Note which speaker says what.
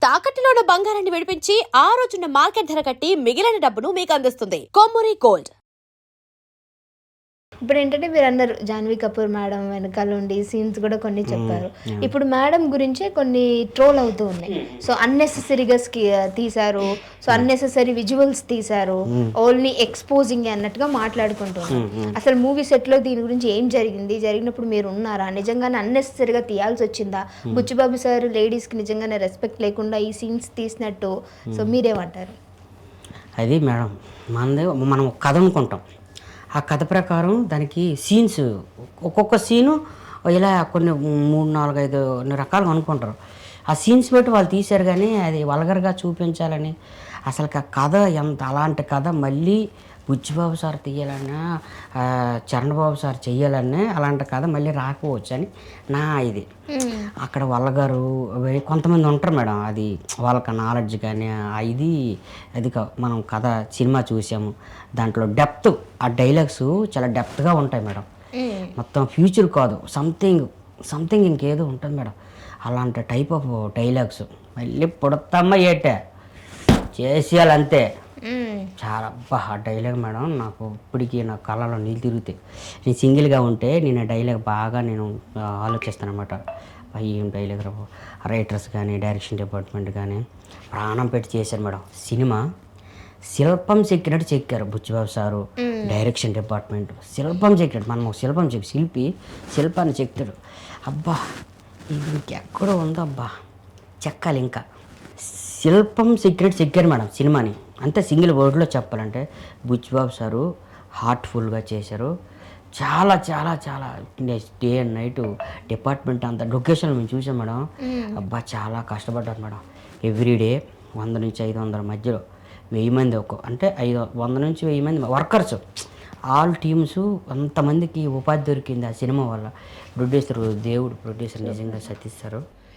Speaker 1: తాకట్టులో ఉన్న బంగారాన్ని విడిపించి ఆ రోజున్న మార్కెట్ ధర కట్టి మిగిలిన డబ్బును మీకు అందిస్తుంది కొమ్మూరి గోల్డ్.
Speaker 2: ఇప్పుడు ఏంటంటే మీరు అన్నారు జాన్వీ కపూర్ మేడం వెనకాల ఉండి సీన్స్ కూడా కొన్ని చెప్పారు. ఇప్పుడు మేడం గురించే కొన్ని ట్రోల్ అవుతూ ఉన్నాయి. సో అన్నెసెసరీగా తీశారు, సో అన్నెసెసరీ విజువల్స్ తీశారు, ఓన్లీ ఎక్స్పోజింగ్ అన్నట్టుగా మాట్లాడుకుంటున్నారు. అసలు మూవీ సెట్ లో దీని గురించి ఏం జరిగింది, జరిగినప్పుడు మీరు ఉన్నారా, నిజంగానే అన్నెసెసరీగా తీయాల్సి వచ్చిందా, బుచ్చిబాబు సార్ లేడీస్ కి నిజంగానే రెస్పెక్ట్ లేకుండా ఈ సీన్స్ తీసినట్టు, సో మీరేమంటారు?
Speaker 3: అది మేడం మనం కథ అనుకుంటాం, ఆ కథ ప్రకారం దానికి సీన్స్ ఒక్కొక్క సీను ఇలా కొన్ని 3, 4, 5 రకాలుగా అనుకుంటారు. ఆ సీన్స్ బట్టి వాళ్ళు తీశారు, కానీ అది వల్గర్గా చూపించాలని అసలు కథ ఎంత అలాంటి కథ మళ్ళీ బుచ్చిబాబు సార్ తీయాలన్నా చరణ్ బాబు సార్ చెయ్యాలన్నా అలాంటి కథ మళ్ళీ రాకపోవచ్చు అని నా ఇది. అక్కడ వల్గరు కొంతమంది ఉంటారు మేడం, అది వాళ్ళకి నాలెడ్జ్ కానీ ఇది అది మనం కథ సినిమా చూసాము, దాంట్లో డెప్త్ ఆ డైలాగ్స్ చాలా డెప్త్గా ఉంటాయి మేడం. మొత్తం ఫ్యూచర్ కాదు, సంథింగ్ ఇంకేదో ఉంటుంది మేడం. అలాంటి టైప్ ఆఫ్ డైలాగ్స్ మళ్ళీ పుడతమ్మ ఏటే చేసేయాలంతే. చాలా ఆ డైలాగ్ మేడం నాకు ఇప్పటికీ నా కళ్ళలో నీళ్ళు తిరుగుతాయి. నేను సింగిల్గా ఉంటే నేను ఆ డైలాగ్ బాగా ఆలోచిస్తాను అనమాట. ఏం డైలాగ్ రైటర్స్ కానీ డైరెక్షన్ డిపార్ట్మెంట్ కానీ ప్రాణం పెట్టి చేశారు మేడం. సినిమా శిల్పం చెక్కినట్టు చెక్కారు బుచ్చిబాబు సారు, డైరెక్షన్ డిపార్ట్మెంట్ శిల్పం చెక్కినట్టు. మనం శిల్పాన్ని చెక్తాడు. అబ్బా ఇది ఇంకెక్కడో ఉందబ్బా, చెక్కాలి ఇంకా. శిల్పం సీక్రెట్ చెక్కారు మేడం సినిమాని. అంతే సింగిల్ వర్డ్లో చెప్పాలంటే బుచ్చిబాబు సారు హార్ట్ఫుల్గా చేశారు. చాలా చాలా చాలా డే అండ్ నైట్ డిపార్ట్మెంట్ అంతా లొకేషన్ మేము చూసాం మేడం. అబ్బా చాలా కష్టపడ్డారు మేడం. ఎవ్రీడే 100 నుంచి 500 మధ్యలో 1000 మంది అంటే 100 నుంచి 1000 మంది వర్కర్స్, ఆల్ టీమ్స్, అంతమందికి ఉపాధి దొరికింది ఆ సినిమా వల్ల. ప్రొడ్యూసర్ నిజంగా సతీష్ సారు